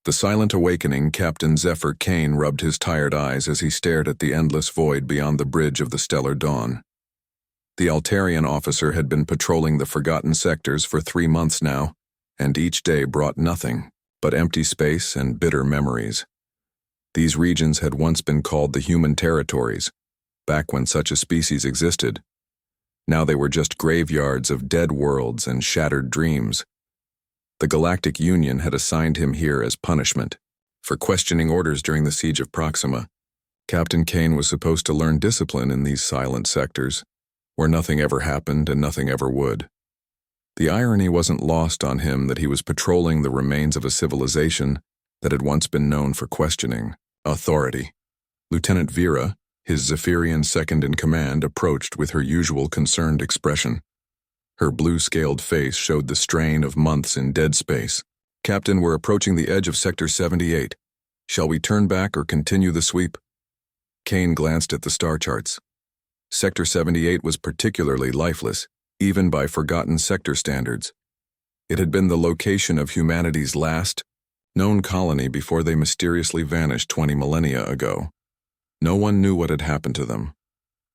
The silent awakening, Captain Zephyr Kane rubbed his tired eyes as he stared at the endless void beyond the bridge of the stellar dawn. The Altarian officer had been patrolling the forgotten sectors for 3 months now, and each day brought nothing but empty space and bitter memories. These regions had once been called the human territories, back when such a species existed. Now they were just graveyards of dead worlds and shattered dreams. The Galactic Union had assigned him here as punishment for questioning orders during the siege of Proxima. Captain Kane was supposed to learn discipline in these silent sectors, where nothing ever happened and nothing ever would. The irony wasn't lost on him that he was patrolling the remains of a civilization that had once been known for questioning authority. Lieutenant Vera, his Zephyrian second-in-command, approached with her usual concerned expression. Her blue-scaled face showed the strain of months in dead space. "Captain, we're approaching the edge of Sector 78. Shall we turn back or continue the sweep?" Kane glanced at the star charts. Sector 78 was particularly lifeless, even by forgotten sector standards. It had been the location of humanity's last known colony before they mysteriously vanished 20 millennia ago. No one knew what had happened to them.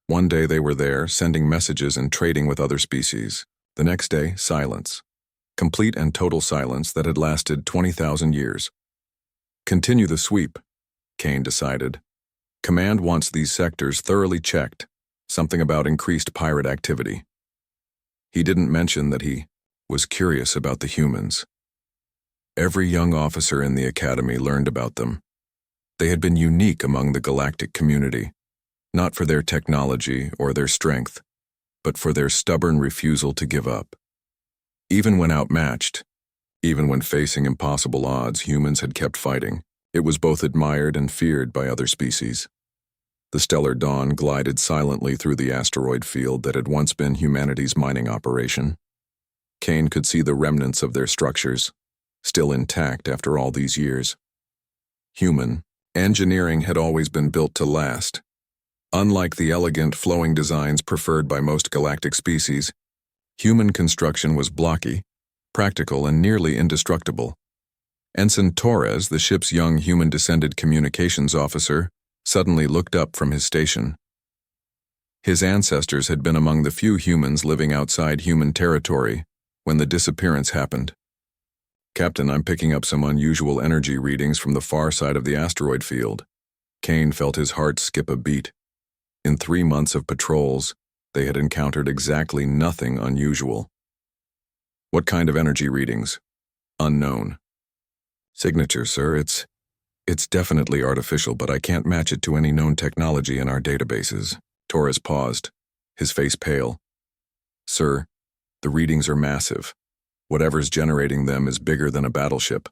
One day they were there, sending messages and trading with other species. The next day, silence. Complete and total silence that had lasted 20,000 years. Continue the sweep, Kane decided. Command wants these sectors thoroughly checked, something about increased pirate activity. He didn't mention that he was curious about the humans. Every young officer in the academy learned about them. They had been unique among the galactic community, not for their technology or their strength, but for their stubborn refusal to give up. Even when outmatched, even when facing impossible odds, humans had kept fighting. It was both admired and feared by other species. The stellar dawn glided silently through the asteroid field that had once been humanity's mining operation. Kane could see the remnants of their structures, still intact after all these years. Human engineering had always been built to last. Unlike the elegant, flowing designs preferred by most galactic species, human construction was blocky, practical, and nearly indestructible. Ensign Torres, the ship's young human-descended communications officer, suddenly looked up from his station. His ancestors had been among the few humans living outside human territory when the disappearance happened. "Captain, I'm picking up some unusual energy readings from the far side of the asteroid field." Kane felt his heart skip a beat. In 3 months of patrols, they had encountered exactly nothing unusual. "What kind of energy readings?" "Unknown." "Signature, sir. It's definitely artificial, but I can't match it to any known technology in our databases." Torres paused, his face pale. "Sir, the readings are massive. Whatever's generating them is bigger than a battleship."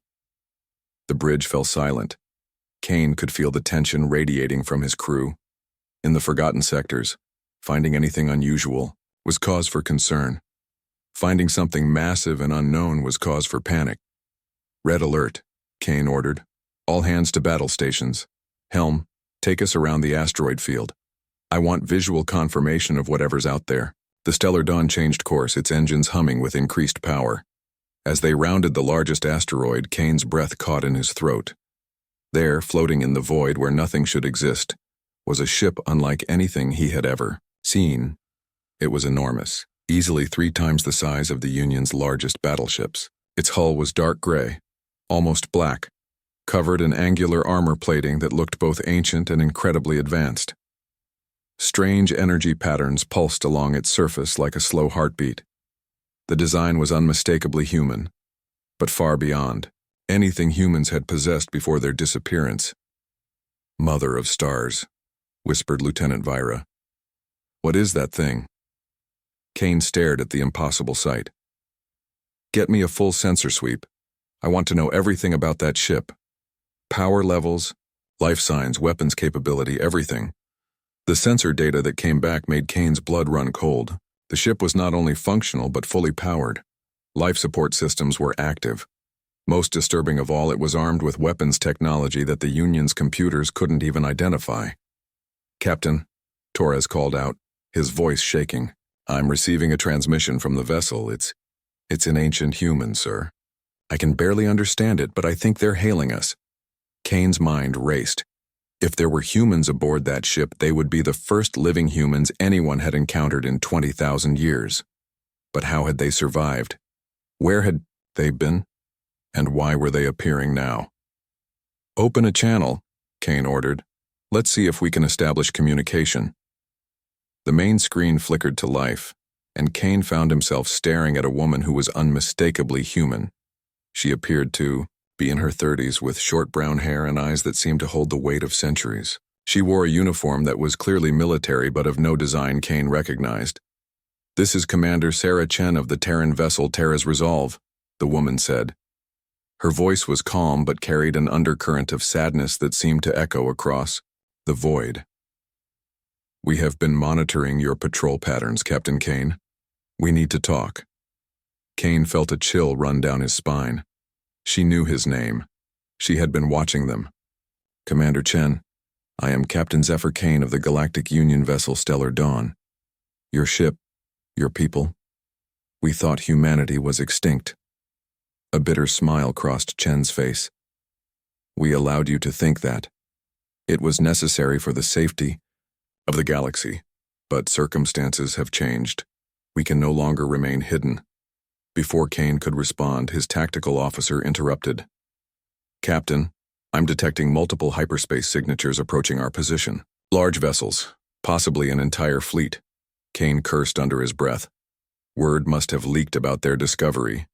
The bridge fell silent. Kane could feel the tension radiating from his crew. In the forgotten sectors, finding anything unusual was cause for concern. Finding something massive and unknown was cause for panic. "Red alert," Kane ordered. "All hands to battle stations. Helm, take us around the asteroid field. I want visual confirmation of whatever's out there." The stellar dawn changed course, its engines humming with increased power. As they rounded the largest asteroid, Kane's breath caught in his throat. There, floating in the void where nothing should exist, was a ship unlike anything he had ever seen. It was enormous, easily 3 times the size of the Union's largest battleships. Its hull was dark gray, almost black, covered in angular armor plating that looked both ancient and incredibly advanced. Strange energy patterns pulsed along its surface like a slow heartbeat. The design was unmistakably human, but far beyond anything humans had possessed before their disappearance. "Mother of stars," whispered Lieutenant Vera. "What is that thing?" Kane stared at the impossible sight. "Get me a full sensor sweep. I want to know everything about that ship. Power levels, life signs, weapons capability, everything." The sensor data that came back made Kane's blood run cold. The ship was not only functional but fully powered. Life support systems were active. Most disturbing of all, it was armed with weapons technology that the Union's computers couldn't even identify. "Captain," Torres called out, his voice shaking. "I'm receiving a transmission from the vessel. It's an ancient human, sir. I can barely understand it, but I think they're hailing us. Kane's mind raced. If there were humans aboard that ship, they would be the first living humans anyone had encountered in 20,000 years. But how had they survived? Where had they been? And why were they appearing now? "Open a channel," Kane ordered. "Let's see if we can establish communication." The main screen flickered to life, and Kane found himself staring at a woman who was unmistakably human. She appeared to be in her 30s with short brown hair and eyes that seemed to hold the weight of centuries. She wore a uniform that was clearly military but of no design Kane recognized. "This is Commander Sarah Chen of the Terran vessel Terra's Resolve," the woman said. Her voice was calm but carried an undercurrent of sadness that seemed to echo across the void. "We have been monitoring your patrol patterns, Captain Kane. We need to talk." Kane felt a chill run down his spine. She knew his name. She had been watching them. "Commander Chen, I am Captain Zephyr Kane of the Galactic Union vessel Stellar Dawn. Your ship, your people. We thought humanity was extinct." A bitter smile crossed Chen's face. "We allowed you to think that. It was necessary for the safety of the galaxy, but circumstances have changed. We can no longer remain hidden." Before Kane could respond, his tactical officer interrupted. "Captain, I'm detecting multiple hyperspace signatures approaching our position. Large vessels, possibly an entire fleet." Kane cursed under his breath. Word must have leaked about their discovery.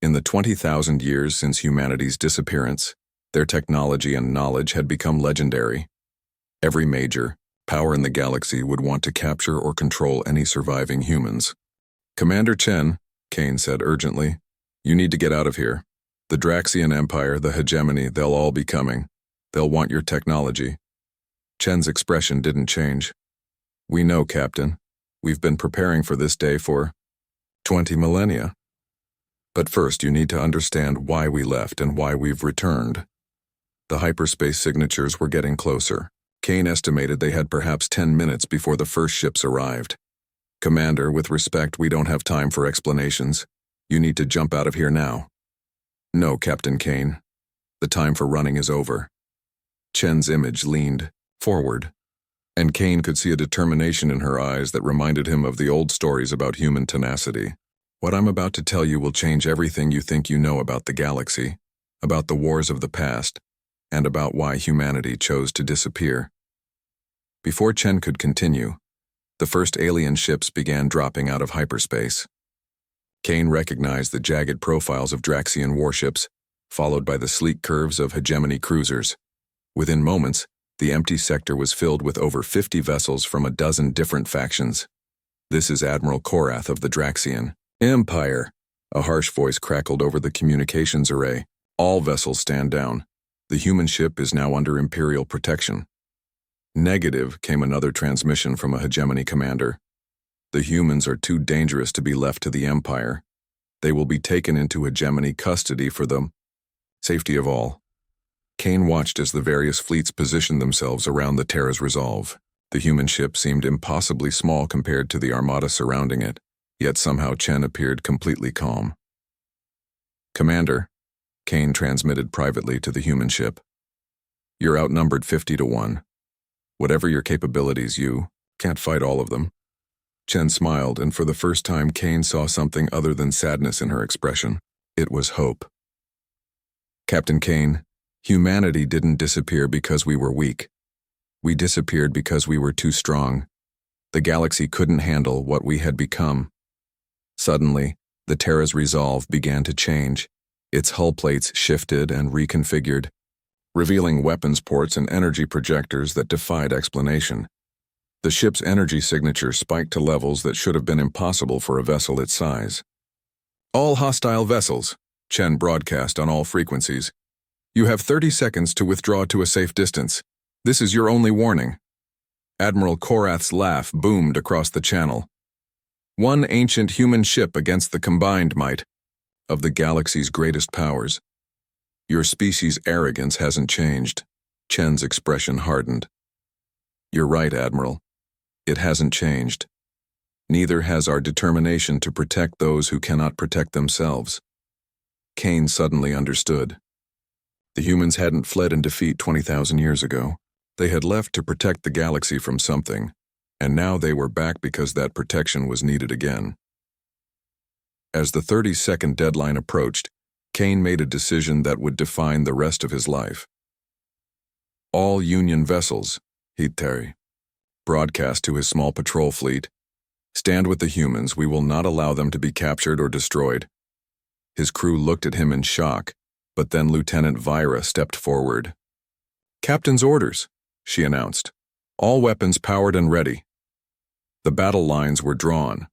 In the 20,000 years since humanity's disappearance, their technology and knowledge had become legendary. Every major power in the galaxy would want to capture or control any surviving humans. "Commander Chen," Kane said urgently, "you need to get out of here. The Draxian Empire, the hegemony, they'll all be coming. They'll want your technology." Chen's expression didn't change. "We know, Captain. We've been preparing for this day for 20 millennia. But first you need to understand why we left and why we've returned." The hyperspace signatures were getting closer. Kane estimated they had perhaps 10 minutes before the first ships arrived. "Commander, with respect, we don't have time for explanations. You need to jump out of here now." "No, Captain Kane. The time for running is over." Chen's image leaned forward, and Kane could see a determination in her eyes that reminded him of the old stories about human tenacity. "What I'm about to tell you will change everything you think you know about the galaxy, about the wars of the past, and about why humanity chose to disappear." Before Chen could continue, the first alien ships began dropping out of hyperspace. Kane recognized the jagged profiles of Draxian warships, followed by the sleek curves of hegemony cruisers. Within moments, the empty sector was filled with over 50 vessels from a dozen different factions. "This is Admiral Korath of the Draxian Empire," a harsh voice crackled over the communications array. "All vessels stand down. The human ship is now under Imperial protection." "Negative," came another transmission from a hegemony commander. "The humans are too dangerous to be left to the Empire. They will be taken into hegemony custody for the safety of all." Kane watched as the various fleets positioned themselves around the Terra's Resolve. The human ship seemed impossibly small compared to the armada surrounding it, yet somehow Chen appeared completely calm. "Commander," Kane transmitted privately to the human ship, "you're outnumbered 50-1. Whatever your capabilities, you can't fight all of them." Chen smiled, and for the first time Kane saw something other than sadness in her expression. It was hope. "Captain Kane, humanity didn't disappear because we were weak. We disappeared because we were too strong. The galaxy couldn't handle what we had become." Suddenly, the Terra's Resolve began to change. Its hull plates shifted and reconfigured, revealing weapons ports and energy projectors that defied explanation. The ship's energy signature spiked to levels that should have been impossible for a vessel its size. "All hostile vessels," Chen broadcast on all frequencies. "You have 30 seconds to withdraw to a safe distance. This is your only warning." Admiral Korath's laugh boomed across the channel. "One ancient human ship against the combined might of the galaxy's greatest powers. Your species' arrogance hasn't changed." Chen's expression hardened. "You're right, Admiral. It hasn't changed. Neither has our determination to protect those who cannot protect themselves." Kane suddenly understood. The humans hadn't fled in defeat 20,000 years ago. They had left to protect the galaxy from something, and now they were back because that protection was needed again. As the 30-second deadline approached, Kane made a decision that would define the rest of his life. All Union vessels, he'd broadcast to his small patrol fleet, stand with the humans, we will not allow them to be captured or destroyed. His crew looked at him in shock, but then Lieutenant Vira stepped forward. Captain's orders, she announced. All weapons powered and ready. The battle lines were drawn.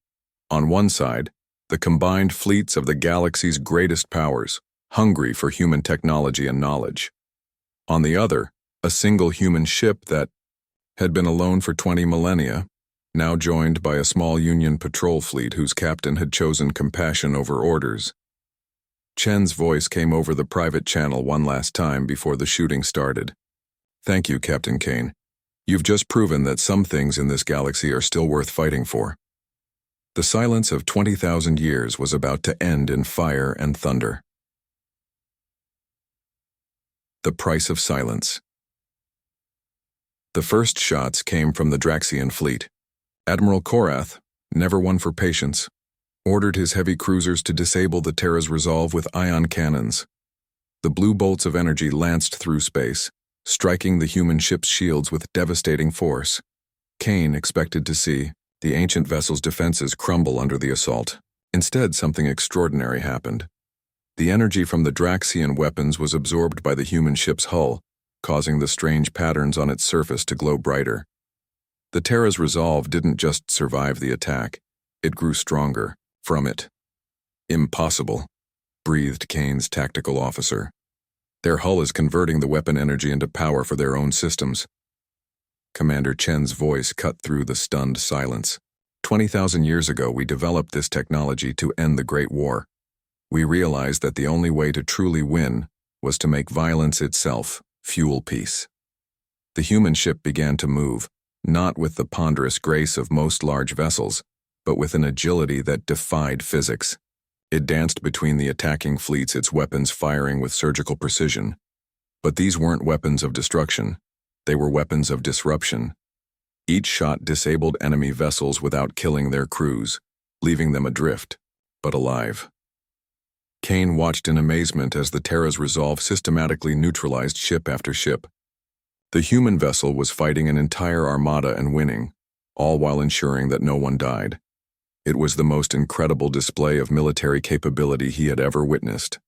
On one side, the combined fleets of the galaxy's greatest powers, hungry for human technology and knowledge. On the other, a single human ship that had been alone for 20 millennia, now joined by a small Union patrol fleet whose captain had chosen compassion over orders. Chen's voice came over the private channel one last time before the shooting started. Thank you, Captain Kane. You've just proven that some things in this galaxy are still worth fighting for. The silence of 20,000 years was about to end in fire and thunder. The price of silence. The first shots came from the Draxian fleet. Admiral Korath, never one for patience, ordered his heavy cruisers to disable the Terra's resolve with ion cannons. The blue bolts of energy lanced through space, striking the human ship's shields with devastating force. Kane expected to see the ancient vessel's defenses crumble under the assault. Instead, something extraordinary happened. The energy from the Draxian weapons was absorbed by the human ship's hull, causing the strange patterns on its surface to glow brighter. The Terra's resolve didn't just survive the attack, it grew stronger from it. Impossible, breathed Kane's tactical officer. Their hull is converting the weapon energy into power for their own systems. Commander Chen's voice cut through the stunned silence. 20,000 years ago, we developed this technology to end the Great War. We realized that the only way to truly win was to make violence itself fuel peace. The human ship began to move, not with the ponderous grace of most large vessels, but with an agility that defied physics. It danced between the attacking fleets, its weapons firing with surgical precision. But these weren't weapons of destruction. They were weapons of disruption. Each shot disabled enemy vessels without killing their crews, leaving them adrift, but alive. Kane watched in amazement as the Terra's resolve systematically neutralized ship after ship. The human vessel was fighting an entire armada and winning, all while ensuring that no one died. It was the most incredible display of military capability he had ever witnessed.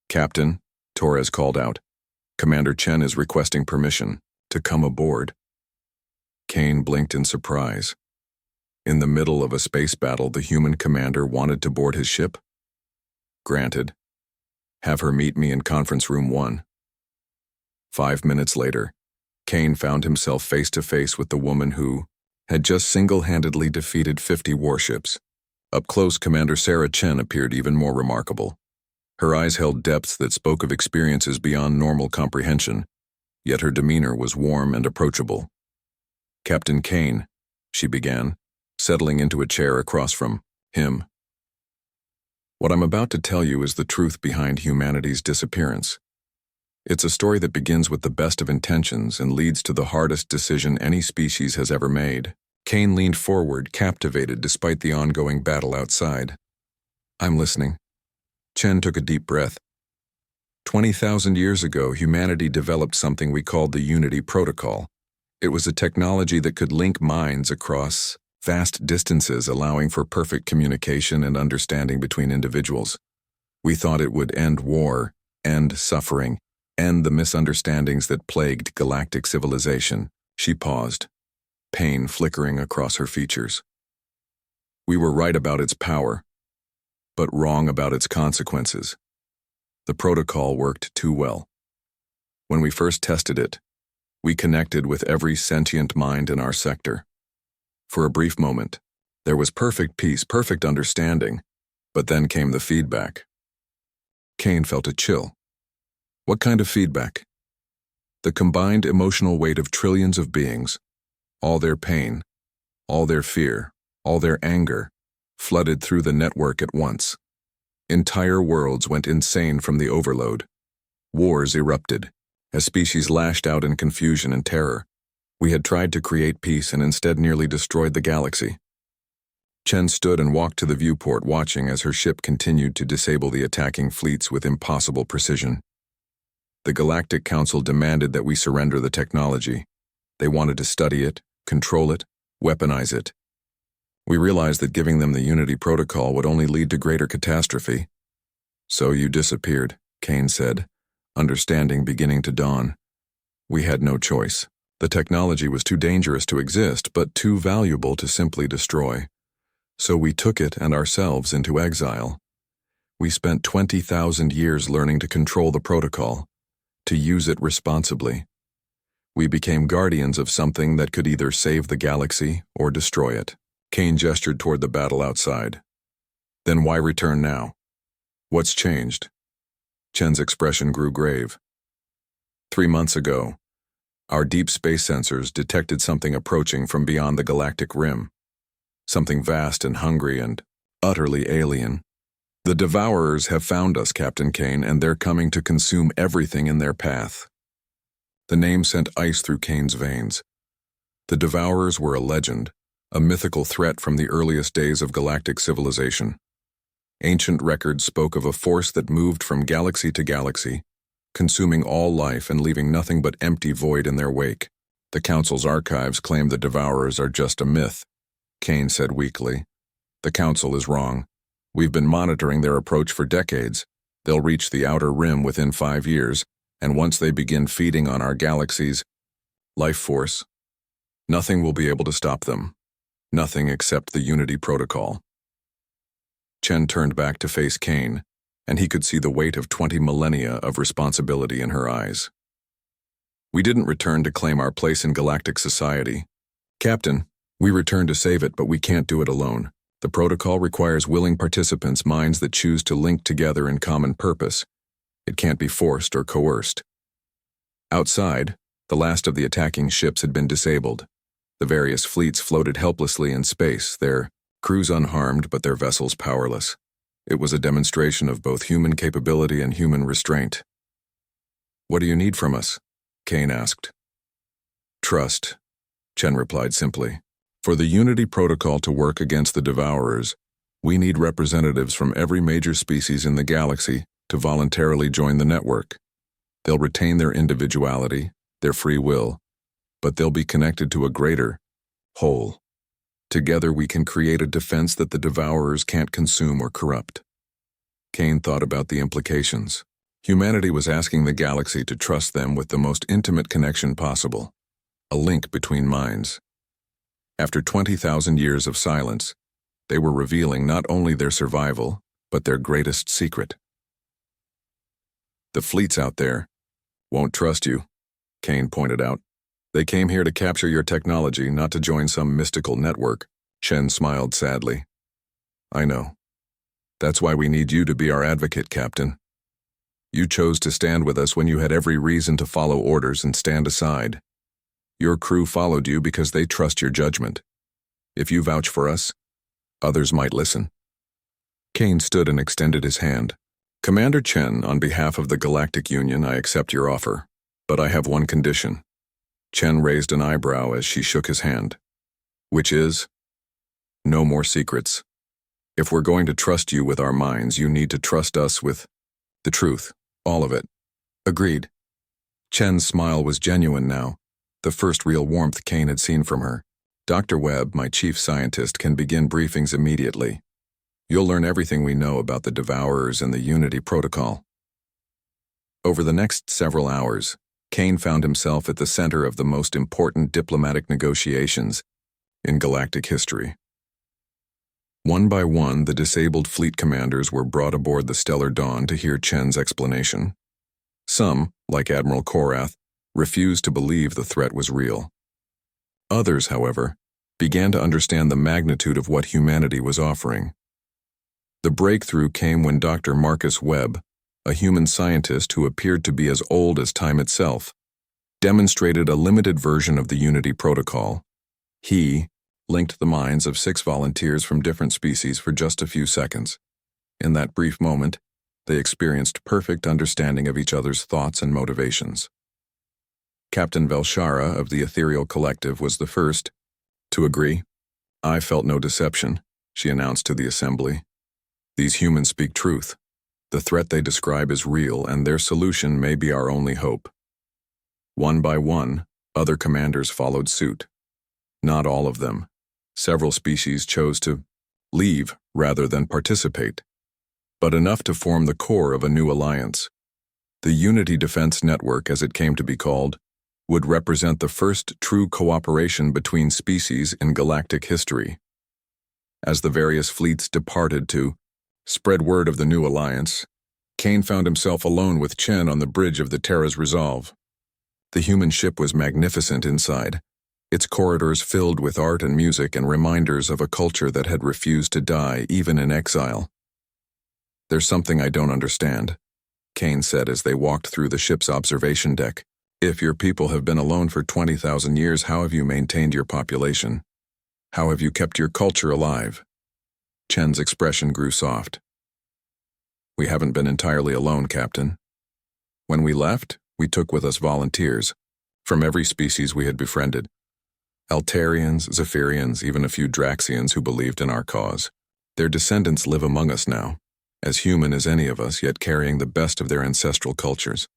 Captain, Torres called out, Commander Chen is requesting permission to come aboard. Kane blinked in surprise. In the middle of a space battle, the human commander wanted to board his ship? Granted. Have her meet me in conference room 1. 5 minutes later, Kane found himself face to face with the woman who had just single-handedly defeated 50 warships. Up close, Commander Sarah Chen appeared even more remarkable. Her eyes held depths that spoke of experiences beyond normal comprehension, yet her demeanor was warm and approachable. Captain Kane, she began, settling into a chair across from him. What I'm about to tell you is the truth behind humanity's disappearance. It's a story that begins with the best of intentions and leads to the hardest decision any species has ever made. Kane leaned forward, captivated despite the ongoing battle outside. I'm listening. Chen took a deep breath. 20,000 years ago, humanity developed something we called the Unity Protocol. It was a technology that could link minds across vast distances, allowing for perfect communication and understanding between individuals. We thought it would end war, end suffering, end the misunderstandings that plagued galactic civilization. She paused, pain flickering across her features. We were right about its power, but wrong about its consequences. The protocol worked too well. When we first tested it, we connected with every sentient mind in our sector. For a brief moment, there was perfect peace, perfect understanding, but then came the feedback. Kane felt a chill. What kind of feedback? The combined emotional weight of trillions of beings, all their pain, all their fear, all their anger, flooded through the network at once. Entire worlds went insane from the overload. Wars erupted, as species lashed out in confusion and terror. We had tried to create peace and instead nearly destroyed the galaxy. Chen stood and walked to the viewport, watching as her ship continued to disable the attacking fleets with impossible precision. The Galactic Council demanded that we surrender the technology. They wanted to study it, control it, weaponize it. We realized that giving them the Unity Protocol would only lead to greater catastrophe. "So you disappeared," Kane said, understanding beginning to dawn. We had no choice. The technology was too dangerous to exist, but too valuable to simply destroy. So we took it and ourselves into exile. We spent 20,000 years learning to control the protocol, to use it responsibly. We became guardians of something that could either save the galaxy or destroy it. Kane gestured toward the battle outside. "Then why return now? What's changed?" Chen's expression grew grave. 3 months ago, our deep space sensors detected something approaching from beyond the galactic rim. Something vast and hungry and utterly alien. "The Devourers have found us, Captain Kane, and they're coming to consume everything in their path." The name sent ice through Kane's veins. The Devourers were a legend, a mythical threat from the earliest days of galactic civilization. Ancient records spoke of a force that moved from galaxy to galaxy, consuming all life and leaving nothing but empty void in their wake. The Council's archives claim the Devourers are just a myth, Kane said weakly. "The Council is wrong. We've been monitoring their approach for decades. They'll reach the outer rim within 5 years, and once they begin feeding on our galaxy's life force, nothing will be able to stop them. Nothing except the Unity Protocol." Chen turned back to face Kane, and he could see the weight of 20 millennia of responsibility in her eyes. "We didn't return to claim our place in galactic society. Captain, we returned to save it, but we can't do it alone. The protocol requires willing participants, minds that choose to link together in common purpose. It can't be forced or coerced." Outside, the last of the attacking ships had been disabled. The various fleets floated helplessly in space, their crews unharmed but their vessels powerless. It was a demonstration of both human capability and human restraint. "What do you need from us?" Kane asked. "Trust," Chen replied simply. "For the Unity Protocol to work against the Devourers, we need representatives from every major species in the galaxy to voluntarily join the network. They'll retain their individuality, their free will, but they'll be connected to a greater whole. Together we can create a defense that the Devourers can't consume or corrupt." Kane thought about the implications. Humanity was asking the galaxy to trust them with the most intimate connection possible, a link between minds. After 20,000 years of silence, they were revealing not only their survival, but their greatest secret. "The fleets out there won't trust you," Kane pointed out. "They came here to capture your technology, not to join some mystical network." Chen smiled sadly. "I know. That's why we need you to be our advocate, Captain. You chose to stand with us when you had every reason to follow orders and stand aside. Your crew followed you because they trust your judgment. If you vouch for us, others might listen." Kane stood and extended his hand. "Commander Chen, on behalf of the Galactic Union, I accept your offer, but I have one condition." Chen raised an eyebrow as she shook his hand. "Which is? No more secrets. If we're going to trust you with our minds, you need to trust us with the truth, all of it." "Agreed." Chen's smile was genuine now, the first real warmth Kane had seen from her. "Dr. Webb, my chief scientist, can begin briefings immediately. You'll learn everything we know about the Devourers and the Unity Protocol." Over the next several hours, Kane found himself at the center of the most important diplomatic negotiations in galactic history. One by one, the disabled fleet commanders were brought aboard the Stellar Dawn to hear Chen's explanation. Some, like Admiral Korath, refused to believe the threat was real. Others, however, began to understand the magnitude of what humanity was offering. The breakthrough came when Dr. Marcus Webb, a human scientist who appeared to be as old as time itself, demonstrated a limited version of the Unity Protocol. He linked the minds of 6 volunteers from different species for just a few seconds. In that brief moment, they experienced perfect understanding of each other's thoughts and motivations. Captain Velshara of the Ethereal Collective was the first to agree. "I felt no deception," she announced to the assembly. "These humans speak truth. The threat they describe is real, and their solution may be our only hope." One by one, other commanders followed suit. Not all of them. Several species chose to leave rather than participate, but enough to form the core of a new alliance. The Unity Defense Network, as it came to be called, would represent the first true cooperation between species in galactic history. As the various fleets departed to spread word of the new alliance, Kane found himself alone with Chen on the bridge of the Terra's Resolve. The human ship was magnificent inside, its corridors filled with art and music and reminders of a culture that had refused to die even in exile. "There's something I don't understand," Kane said as they walked through the ship's observation deck. "If your people have been alone for 20,000 years, how have you maintained your population? How have you kept your culture alive?" Chen's expression grew soft. "We haven't been entirely alone, Captain. When we left, we took with us volunteers from every species we had befriended. Altarians, Zephyrians, even a few Draxians who believed in our cause. Their descendants live among us now, as human as any of us, yet carrying the best of their ancestral cultures."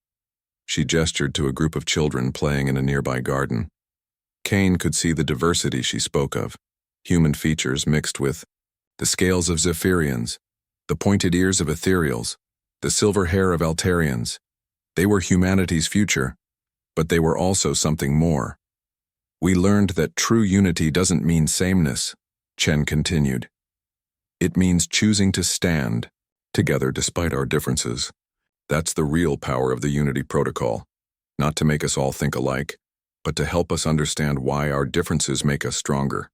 She gestured to a group of children playing in a nearby garden. Kane could see the diversity she spoke of, human features mixed with the scales of Zephyrians, the pointed ears of Ethereals, the silver hair of Altarians. They were humanity's future, but they were also something more. "We learned that true unity doesn't mean sameness," Chen continued. "It means choosing to stand together despite our differences. That's the real power of the Unity Protocol, not to make us all think alike, but to help us understand why our differences make us stronger."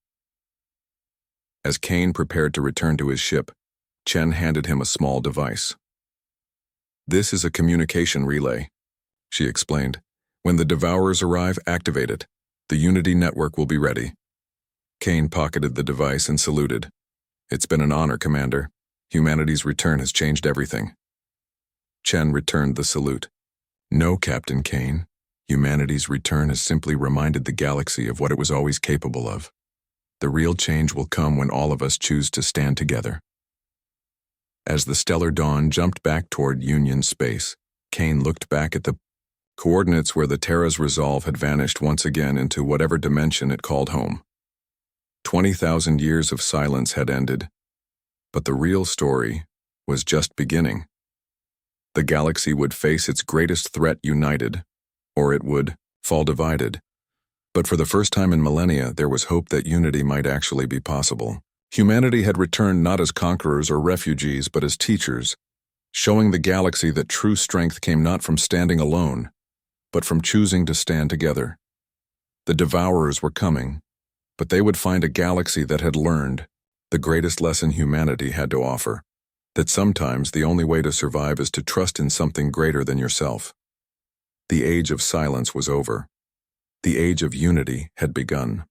As Kane prepared to return to his ship, Chen handed him a small device. "This is a communication relay," she explained. "When the Devourers arrive, activate it. The Unity network will be ready." Kane pocketed the device and saluted. "It's been an honor, Commander. Humanity's return has changed everything." Chen returned the salute. "No, Captain Kane. Humanity's return has simply reminded the galaxy of what it was always capable of. The real change will come when all of us choose to stand together." As the stellar dawn jumped back toward Union space, Kane looked back at the coordinates where the Terra's Resolve had vanished once again into whatever dimension it called home. 20,000 years of silence had ended, but the real story was just beginning. The galaxy would face its greatest threat united, or it would fall divided. But for the first time in millennia, there was hope that unity might actually be possible. Humanity had returned not as conquerors or refugees, but as teachers, showing the galaxy that true strength came not from standing alone, but from choosing to stand together. The Devourers were coming, but they would find a galaxy that had learned the greatest lesson humanity had to offer, that sometimes the only way to survive is to trust in something greater than yourself. The age of silence was over. The age of unity had begun.